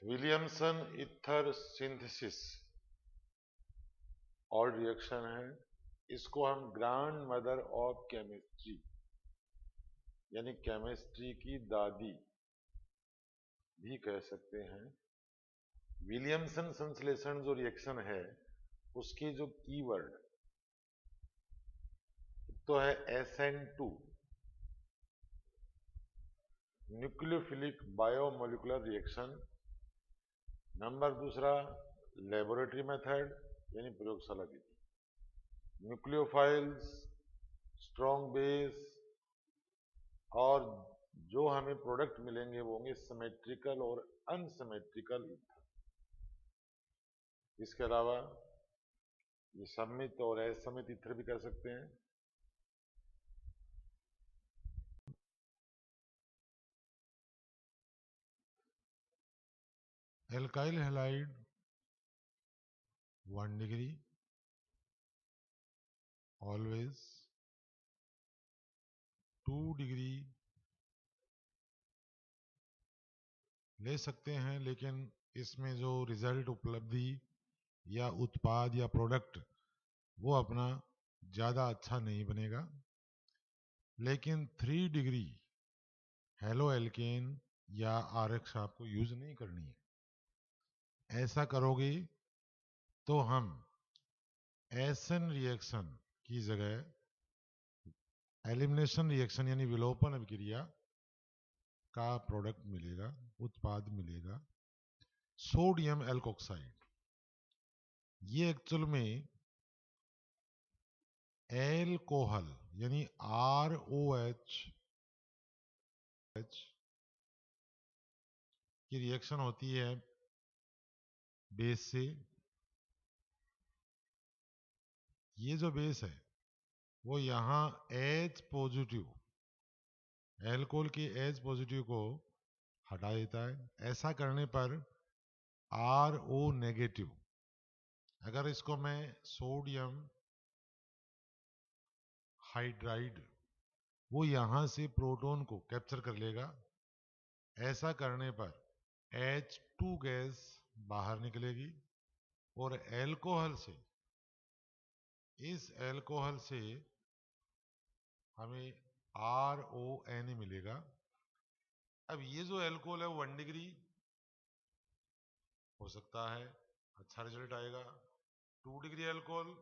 Williamson ether synthesis और reaction है। इसको हम ग्रैंड मदर ऑफ केमिस्ट्री यानी केमिस्ट्री की दादी भी कह सकते हैं। विलियमसन संश्लेषण जो रिएक्शन है उसकी जो कीवर्ड तो है SN2 nucleophilic biomolecular reaction. Number दूसरा लेबोरेटरी मेथड यानी प्रयोगशाला विधि, न्यूक्लियोफाइल्स, स्ट्रॉन्ग बेस, और जो हमें प्रोडक्ट मिलेंगे वो होंगे सिमेट्रिकल और अनसिमेट्रिकल ईथर। इसके अलावा ये सममित और असममित ईथर भी कह सकते हैं। Alkyl halide 1 degree always, 2 degree ले सकते हैं, लेकिन इसमें जो रिजल्ट उपलब्धि या उत्पाद या प्रोडक्ट वो अपना ज़्यादा अच्छा नहीं बनेगा। लेकिन 3 डिग्री हेलो एल्केन या RX आपको यूज नहीं करनी है। ऐसा करोगे तो हम एसन रिएक्शन की जगह एलिमिनेशन रिएक्शन यानी विलोपन अभिक्रिया का प्रोडक्ट मिलेगा, उत्पाद मिलेगा, सोडियम एल्कोक्साइड। ये एक्चुअल में एल्कोहल यानी ROH की रिएक्शन होती है बेस से। ये जो बेस है वो यहाँ H पॉजिटिव, एल्कोहल के H पॉजिटिव को हटा देता है। ऐसा करने पर RO नेगेटिव, अगर इसको मैं सोडियम हाइड्राइड, वो यहाँ से प्रोटॉन को कैप्चर कर लेगा। ऐसा करने पर H2 गैस बाहर निकलेगी और एल्कोहल से, इस एल्कोहल से हमें RON मिलेगा। अब ये जो एल्कोहल है वो 1 डिग्री हो सकता है, अच्छा रिजल्ट आएगा। 2 डिग्री एल्कोहल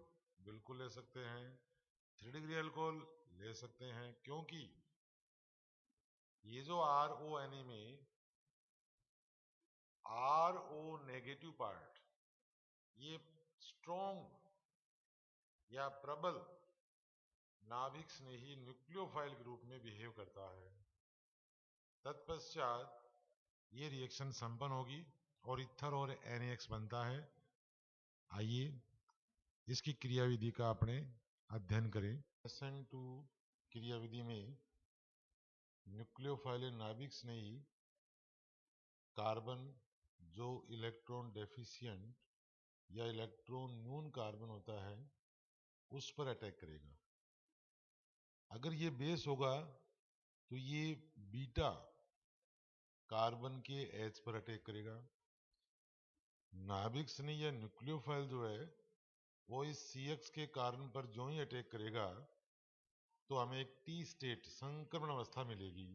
बिल्कुल ले सकते हैं, 3 डिग्री एल्कोहल ले सकते हैं, क्योंकि ये जो RON में RO नेगेटिव पार्ट ये स्ट्रॉन्ग या प्रबल नाभिक स्नेही न्यूक्लियोफाइल के रूप में बिहेव करता है। तत्पश्चात ये रिएक्शन संपन्न होगी और ईथर और NaX बनता है। आइए इसकी क्रियाविधि का अपने अध्ययन करें। SN2 क्रियाविधि में न्यूक्लियोफाइल नाभिक स्नेही कार्बन जो इलेक्ट्रॉन डेफिशिएंट या इलेक्ट्रॉन न्यून कार्बन होता है उस पर अटैक करेगा। अगर ये बेस होगा तो ये बीटा कार्बन के H पर अटैक करेगा। नाभिक स्नेही या न्यूक्लियोफाइल जो है वो इस CX के कार्बन पर जो ही अटैक करेगा तो हमें एक T स्टेट संक्रमण अवस्था मिलेगी।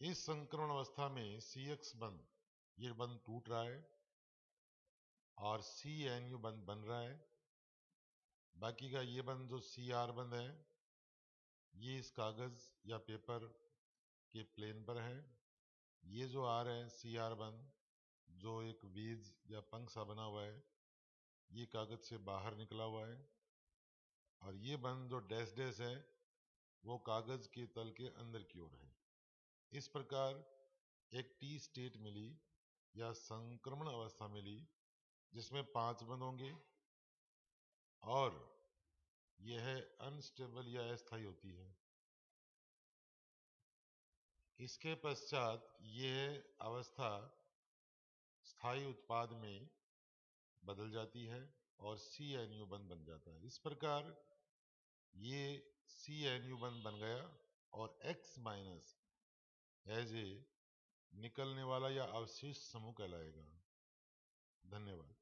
इस संक्रमण अवस्था में CX बंध, ये बंध टूट रहा है और CNU बंध बन रहा है। बाकी का ये बंध जो CR बंध है ये इस कागज या पेपर के प्लेन पर है। ये जो R है CR बंध जो एक बीज या पंख सा बना हुआ है ये कागज से बाहर निकला हुआ है, और ये बंध जो डैश डैश है वो कागज के तल के अंदर की ओर है। इस प्रकार एक T स्टेट मिली या संक्रमण अवस्था मिली जिसमें 5 बंध होंगे और यह अनस्टेबल या अस्थायी होती है। इसके पश्चात यह अवस्था स्थायी उत्पाद में बदल जाती है और CNU बंद बन जाता है। इस प्रकार ये CNU बंद बन गया और X माइनस एज ए निकलने वाला या अवशिष्ट समूह कहलाएगा। धन्यवाद।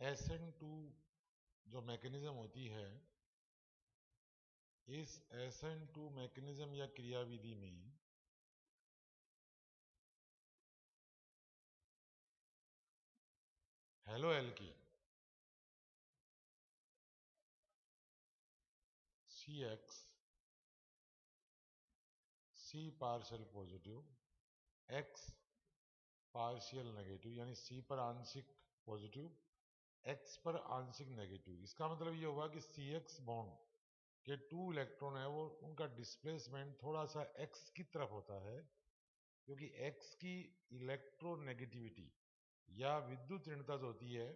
SN2 जो मैकेनिज्म होती है, इस SN2 मैकेनिज्म या क्रियाविधि में hello alkene CX C partial positive, X partial negative, यानी C पर आंशिक पॉजिटिव, X पर आंशिक नेगेटिव। इसका मतलब ये होगा कि CX बॉन्ड के 2 इलेक्ट्रॉन है वो उनका डिस्प्लेसमेंट थोड़ा सा X की तरफ होता है, क्योंकि X की इलेक्ट्रोनेगेटिविटी या विद्युत ऋणता जो होती है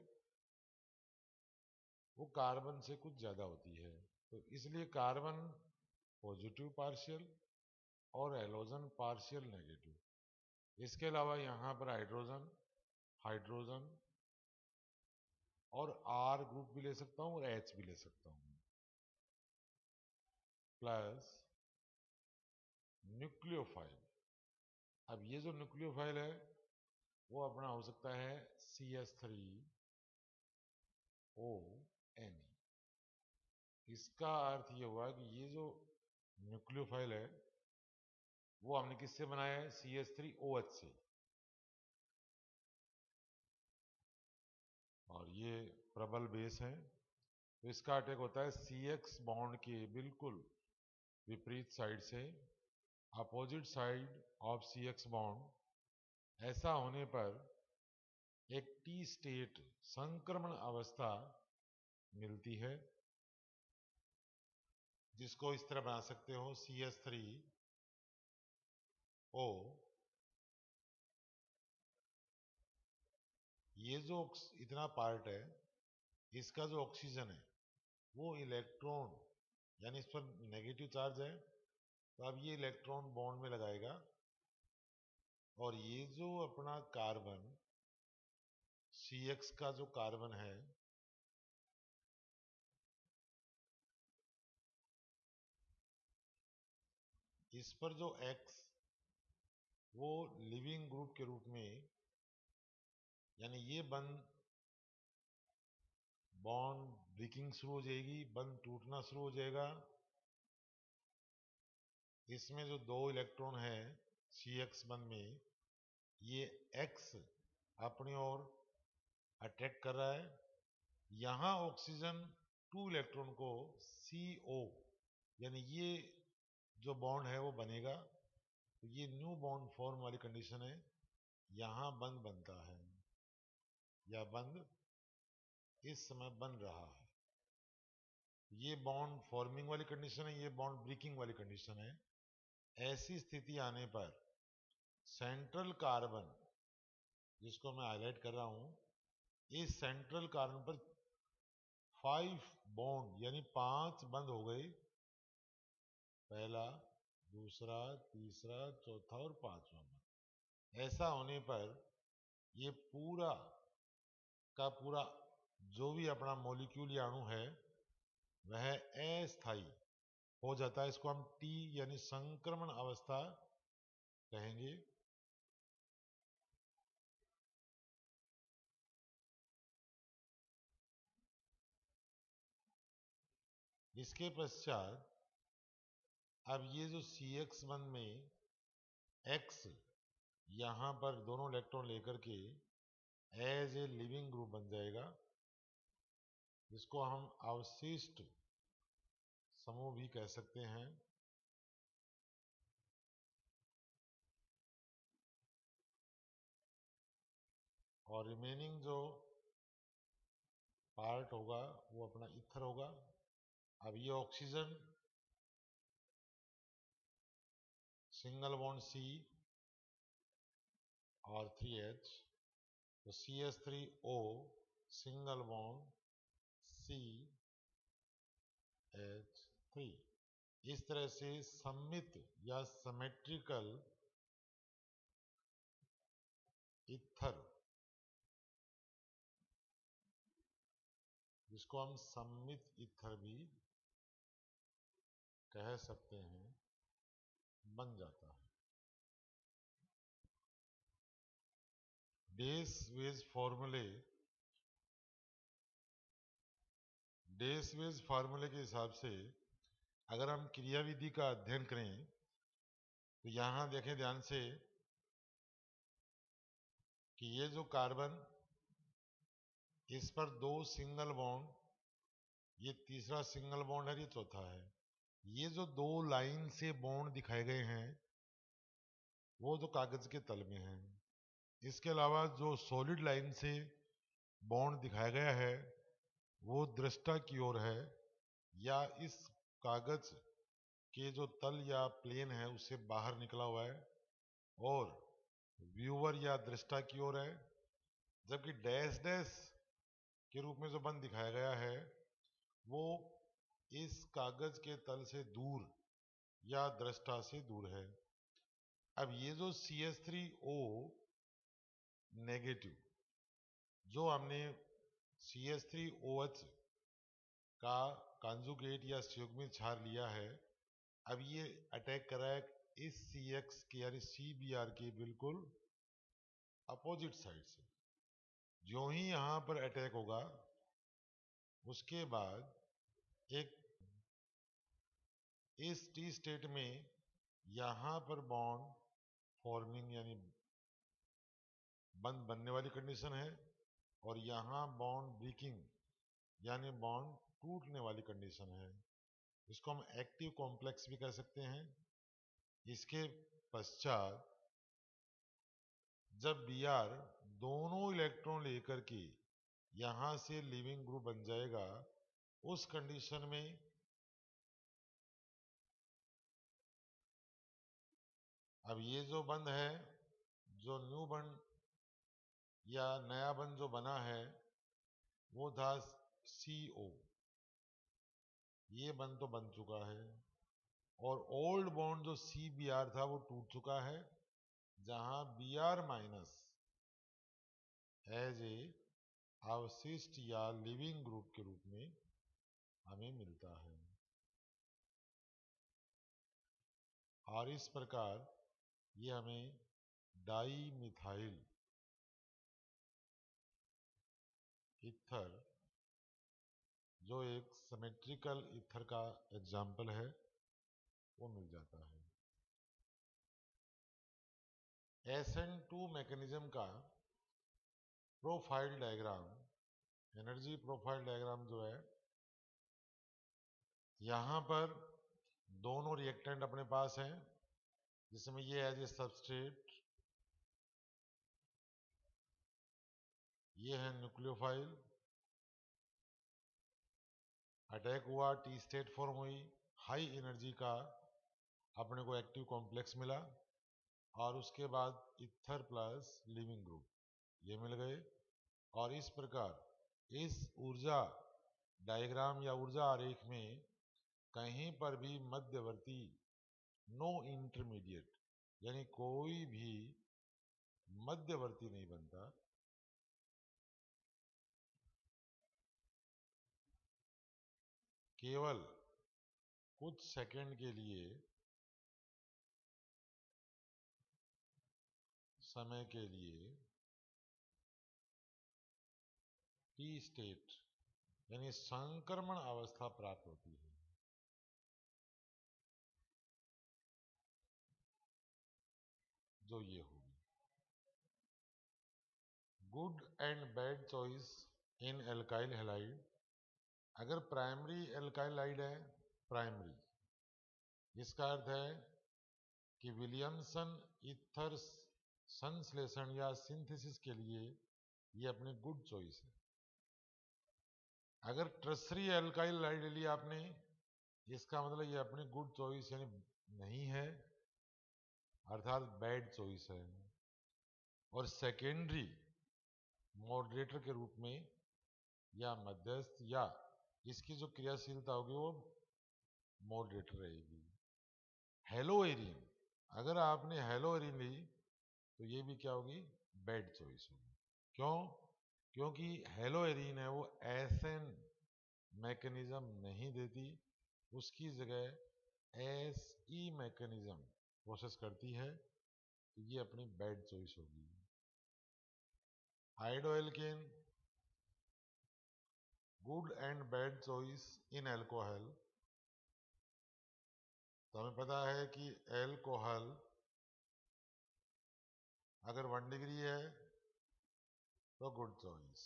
वो कार्बन से कुछ ज्यादा होती है। तो इसलिए कार्बन पॉजिटिव पार्शियल और हैलोजन पार्शियल नेगेटिव। इसके अलावा यहाँ पर हाइड्रोजन हाइड्रोजन और R ग्रुप भी ले सकता हूँ और H भी ले सकता हूँ, प्लस न्यूक्लियोफाइल। अब ये जो न्यूक्लियोफाइल है वो अपना हो सकता है CH3ONe। इसका अर्थ ये हुआ कि ये जो न्यूक्लियोफाइल है वो हमने किससे बनाया है? CH3OH से। और ये प्रबल बेस है, तो इसका अटैक होता है CX बॉन्ड के बिल्कुल विपरीत साइड से, opposite side of CX bond. ऐसा होने पर एक T स्टेट संक्रमण अवस्था मिलती है, जिसको इस तरह बना सकते हो CH3O। ये जो इतना पार्ट है इसका जो ऑक्सीजन है वो इलेक्ट्रॉन, यानी इस पर नेगेटिव चार्ज है तो अब ये इलेक्ट्रॉन बॉन्ड में लगाएगा, और ये जो अपना कार्बन CX का जो कार्बन है इस पर जो X वो लिविंग ग्रुप के रूप में, यानी ये बंद बॉन्ड ब्रेकिंग शुरू हो जाएगी, बंद टूटना शुरू हो जाएगा। इसमें जो 2 इलेक्ट्रॉन है CX बंद में, ये X अपनी ओर अट्रैक्ट कर रहा है। यहाँ ऑक्सीजन 2 इलेक्ट्रॉन को CO, यानी ये जो बॉन्ड है वो बनेगा, तो ये न्यू बॉन्ड फॉर्म वाली कंडीशन है। यहाँ बंद बनता है या बंद इस समय बन रहा है। ये बॉन्ड फॉर्मिंग वाली कंडीशन है, ये बॉन्ड ब्रेकिंग वाली कंडीशन है। ऐसी स्थिति आने पर सेंट्रल कार्बन, जिसको मैं हाईलाइट कर रहा हूं, इस सेंट्रल कार्बन पर 5 बॉन्ड यानी 5 बंद हो गए, पहला, दूसरा, तीसरा, चौथा और 5वां बंद। ऐसा होने पर ये पूरा का पूरा जो भी अपना मॉलिक्यूल या अणु है वह अस्थायी हो जाता है। इसको हम T यानी संक्रमण अवस्था कहेंगे। इसके पश्चात अब ये जो CX बंद में X यहाँ पर दोनों इलेक्ट्रॉन लेकर के एज ए लिविंग ग्रुप बन जाएगा, जिसको हम अवशिष्ट समूह भी कह सकते हैं। और रिमेनिंग जो पार्ट होगा वो अपना ईथर होगा। अब ये ऑक्सीजन सिंगल बॉन्ड C और 3H, तो CH3O सिंगल बॉन्ड CH3। इस तरह से सममित या सिमेट्रिकल ईथर, जिसको हम सम्मित ईथर भी कह सकते हैं, बन जाता है। डेस वेज फॉर्मूले के हिसाब से अगर हम क्रियाविधि का अध्ययन करें तो यहां देखें ध्यान से कि ये जो कार्बन, इस पर 2 सिंगल बॉन्ड, ये तीसरा सिंगल बॉन्ड है, ये चौथा है। ये जो 2 लाइन से बॉन्ड दिखाए गए हैं वो तो कागज के तल में हैं। इसके अलावा जो सॉलिड लाइन से बॉन्ड दिखाया गया है वो दृष्टा की ओर है, या इस कागज के जो तल या प्लेन है उससे बाहर निकला हुआ है और व्यूअर या दृष्टा की ओर है। जबकि डैश डैश के रूप में जो बंद दिखाया गया है वो इस कागज के तल से दूर या दृष्टा से दूर है। अब ये जो CH3O नेगेटिव जो हमने CH3OH का कॉन्जुगेट या संयुग्मित क्षार लिया है, अब ये अटैक कर रहा है इस CX के यानी CBr के बिल्कुल अपोजिट साइड से। जो ही यहां पर अटैक होगा उसके बाद एक इस T स्टेट में यहां पर बॉन्ड फॉर्मिंग यानी बंद बनने वाली कंडीशन है और यहां बॉन्ड ब्रेकिंग यानी बॉन्ड टूटने वाली कंडीशन है। इसको हम एक्टिव कॉम्प्लेक्स भी कह सकते हैं। इसके पश्चात जब Br दोनों इलेक्ट्रॉन लेकर के यहां से लिविंग ग्रुप बन जाएगा, उस कंडीशन में अब ये जो बंद है, जो न्यू बंद या नया बंद जो बना है वो था CO, ये बंद तो बन चुका है और ओल्ड बॉन्ड जो CBr था वो टूट चुका है, जहां Br माइनस एज ए अवशिष्ट या लिविंग ग्रुप के रूप में हमें मिलता है। और इस प्रकार ये हमें डाई मिथाइल ईथर, जो एक सिमेट्रिकल ईथर का एग्जाम्पल है, वो मिल जाता है। SN2 मैकेनिज्म का profile diagram, energy profile diagram जो है, यहां पर दोनों रिएक्टेंट अपने पास हैं, जिसमें ये एज ए सबस्ट्रेट, ये है न्यूक्लियोफाइल, अटैक हुआ, T स्टेट फॉर्म हुई, हाई एनर्जी का अपने को एक्टिव कॉम्प्लेक्स मिला और उसके बाद ईथर प्लस लिविंग ग्रुप ये मिल गए। और इस प्रकार इस ऊर्जा डायग्राम या ऊर्जा आरेख में कहीं पर भी मध्यवर्ती, नो इंटरमीडिएट, यानी कोई भी मध्यवर्ती नहीं बनता। केवल कुछ सेकंड के लिए, समय के लिए T स्टेट यानी संक्रमण अवस्था प्राप्त होती है। जो ये होगी good and bad choice in alkyl halide. अगर प्राइमरी एल्काइल हाइड है, प्राइमरी, इसका अर्थ है कि विलियमसन ईथर संश्लेषण या सिंथेसिस के लिए ये अपनी गुड चॉइस है। अगर ट्रसरी एल्काइल हाइड ले लिया आपने, इसका मतलब ये अपनी गुड चॉइस यानी नहीं है, अर्थात बैड चॉइस है। और सेकेंडरी मॉडरेटर के रूप में या मध्यस्थ या इसकी जो क्रियाशीलता होगी वो मॉडरेटर रहेगी। हेलोएरिन, अगर आपने हेलोएरिन ली तो ये भी क्या होगी, बैड चॉइस होगी। क्यों? क्योंकि हेलोएरिन है वो एसएन मैकेनिज्म नहीं देती, उसकी जगह एसई मैकेनिज्म प्रोसेस करती है, तो ये अपनी बैड चॉइस होगी। Hydroalkane good and bad choice in alcohol. तो हमें पता है कि एल्कोहल अगर 1 डिग्री है तो गुड चॉइस,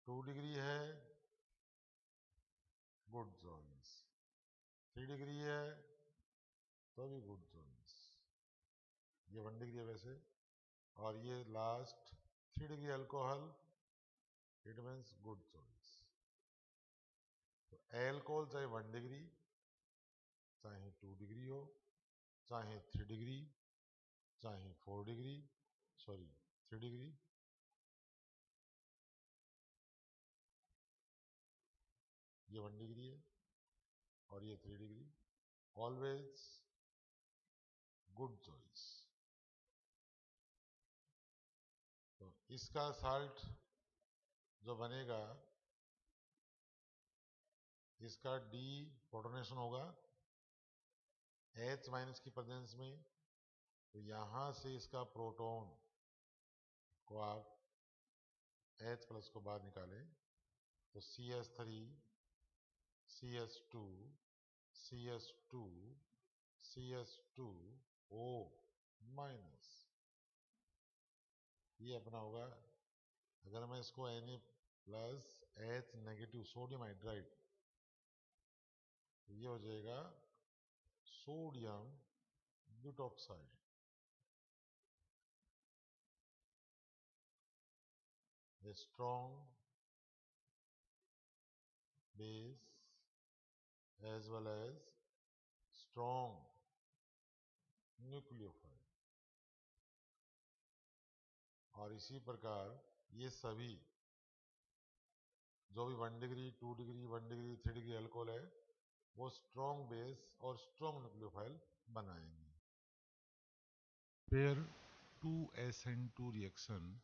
2 डिग्री है गुड चॉइस, 3 डिग्री है तो भी गुड चॉइस। ये 1 डिग्री है वैसे, और ये last 3 degree alcohol, it means good choice. तो एल्कोहल चाहे 1 डिग्री, चाहे 2 डिग्री हो, चाहे 3 डिग्री, चाहे 4 डिग्री, सॉरी 3 डिग्री, ये 1 डिग्री है और ये 3 डिग्री, ऑलवेज गुड चॉइस। तो इसका साल्ट जो बनेगा, इसका डी प्रोटोनेशन होगा H माइनस की प्रेजेंस में, तो यहां से इसका प्रोटॉन को आप H प्लस को बाहर निकालें तो CH3 CH2 CH2 CH2O minus, ये अपना होगा। अगर मैं इसको Na plus H negative sodium hydride, तो ये हो जाएगा sodium butoxide. A strong base as well as strong nucleophile. और इसी प्रकार ये सभी जो भी 1 degree 2 degree 1 degree 3 degree alcohol है, वो स्ट्रॉन्ग बेस और स्ट्रॉन्ग न्यूक्लियोफाइल बनाएंगे। Pair 2SN2 reaction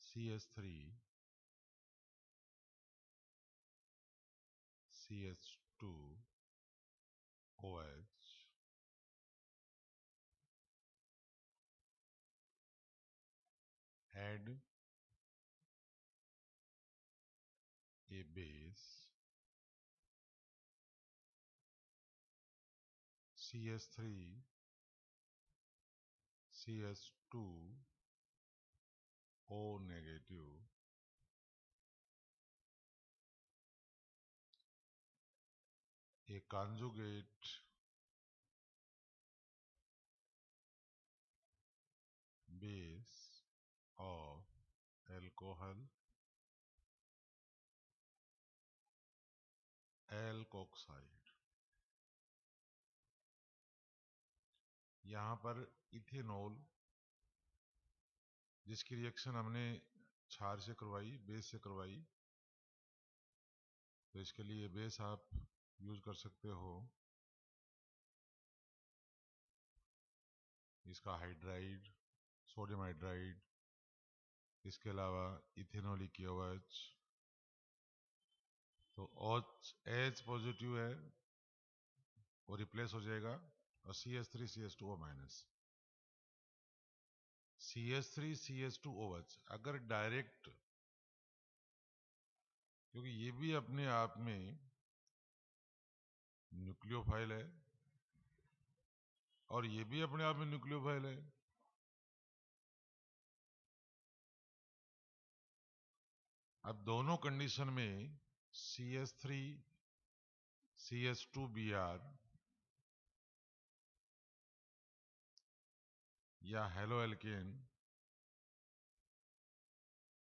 CH3 CH2 OH add a base CH3 CH2 O negative a conjugate base of alcohol alkoxide। यहाँ पर इथेनॉल जिसकी रिएक्शन हमने क्षार से करवाई, बेस से करवाई, तो इसके लिए बेस आप यूज कर सकते हो इसका हाइड्राइड, सोडियम हाइड्राइड, इसके अलावा इथेनॉल की OH। तो H पॉजिटिव है वो रिप्लेस हो जाएगा और CH3 CH2O minus, CH3 CH2OH अगर डायरेक्ट, क्योंकि ये भी अपने आप में न्यूक्लियोफाइल है और ये भी अपने आप में न्यूक्लियोफाइल है, अब दोनों कंडीशन में CH3 CH2Br या हेलोएल्केन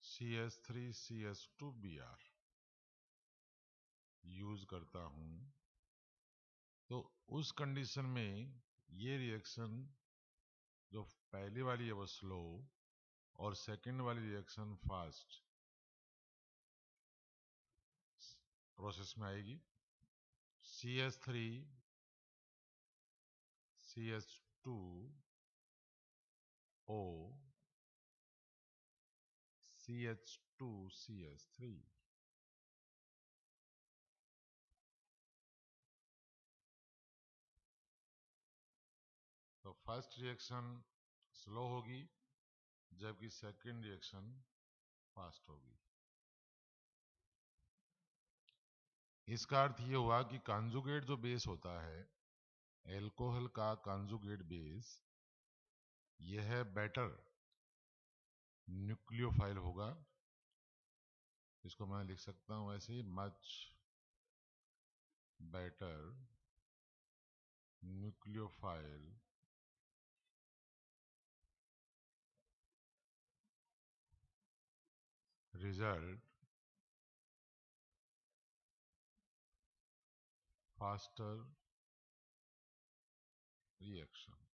CH3 CH2Br यूज करता हूं, तो उस कंडीशन में ये रिएक्शन जो पहली वाली है वो स्लो और सेकंड वाली रिएक्शन फास्ट प्रोसेस में आएगी। CH3 CH2O CH2CS3. तो फर्स्ट रिएक्शन स्लो होगी जबकि सेकेंड रिएक्शन फास्ट होगी। इसका अर्थ ये हुआ कि कॉन्जुगेट जो बेस होता है, एल्कोहल का कॉन्जुगेट बेस, यह बेटर न्यूक्लियोफाइल होगा। इसको मैं लिख सकता हूं ऐसे ही, much better nucleophile result faster reaction।